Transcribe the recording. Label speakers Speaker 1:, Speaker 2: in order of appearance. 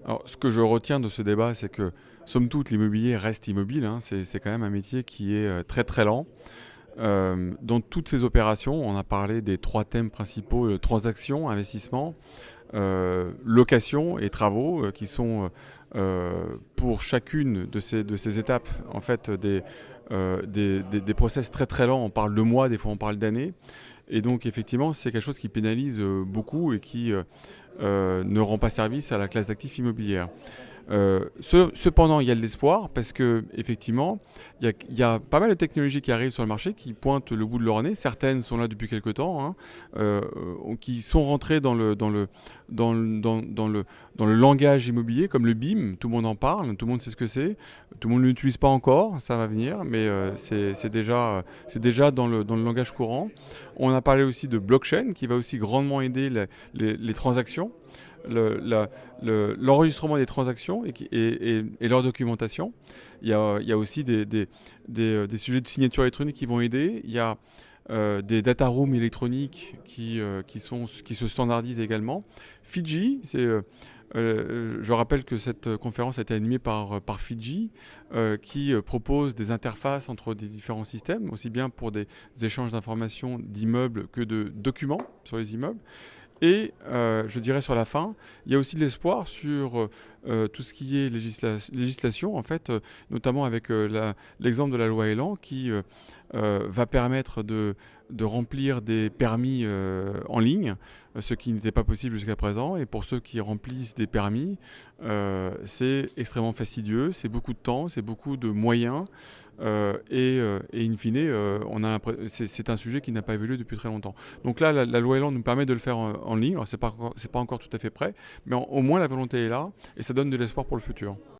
Speaker 1: Alors, ce que je retiens de ce débat, c'est que, somme toute, l'immobilier reste immobile, hein. C'est quand même un métier qui est très très lent. Dans toutes ces opérations, on a parlé des trois thèmes principaux, transactions, investissement, location et travaux, qui sont pour chacune de ces étapes en fait des process très très lents. On parle de mois, des fois on parle d'années. Et donc effectivement, c'est quelque chose qui pénalise beaucoup et qui ne rend pas service à la classe d'actifs immobilière. Cependant, il y a de l'espoir parce que effectivement, il y a pas mal de technologies qui arrivent sur le marché qui pointent le bout de leur nez. Certaines sont là depuis quelque temps, hein, qui sont rentrées dans le langage immobilier, comme le BIM. Tout le monde en parle, tout le monde sait ce que c'est. Tout le monde ne l'utilise pas encore, ça va venir, mais c'est déjà dans le langage courant. On a parlé aussi de blockchain qui va aussi grandement aider les transactions. L'enregistrement des transactions et leur documentation. Il y a aussi des sujets de signature électronique qui vont aider. Il y a des data rooms électroniques qui se standardisent également. Fidji, je rappelle que cette conférence a été animée par Fidji, qui propose des interfaces entre des différents systèmes, aussi bien pour des échanges d'informations d'immeubles que de documents sur les immeubles. Et je dirais sur la fin, il y a aussi de l'espoir sur tout ce qui est législation, en fait, notamment avec l'exemple de la loi Elan qui va permettre de remplir des permis en ligne, ce qui n'était pas possible jusqu'à présent. Et pour ceux qui remplissent des permis, c'est extrêmement fastidieux, c'est beaucoup de temps, c'est beaucoup de moyens. Et in fine, c'est un sujet qui n'a pas évolué depuis très longtemps. Donc là, la loi Elan nous permet de le faire en ligne. Alors c'est pas encore tout à fait prêt, mais au moins la volonté est là et ça donne de l'espoir pour le futur.